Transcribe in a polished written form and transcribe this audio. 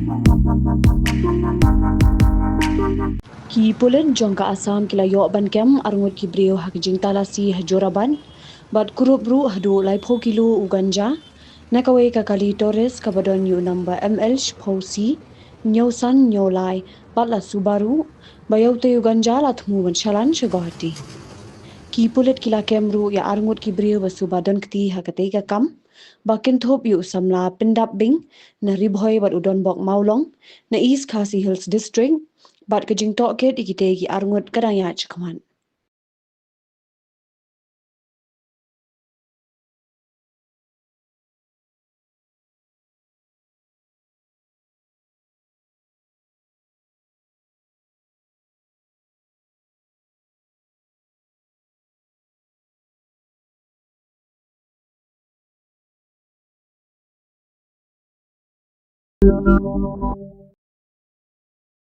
Ki pulen jongka asam kila yo ban kem arngut ki brio hak jing talasi hajoraban bat kurup ru hadu lai pho kilo uganja nakawe kakali Torres kabadon yu number ML Shpausi nyosan nyolai batla Subaru bayaute uganja la thmu ban shalan shagahati ki pulet kila kemru ya arngut ki brio basu badan kti hakate ka kam bakin thop yu samla pindap bing na ribhoi bat udon bok maulong na East Khasi Hills District bat kejing toket ikite ki arngut kadaya chikman.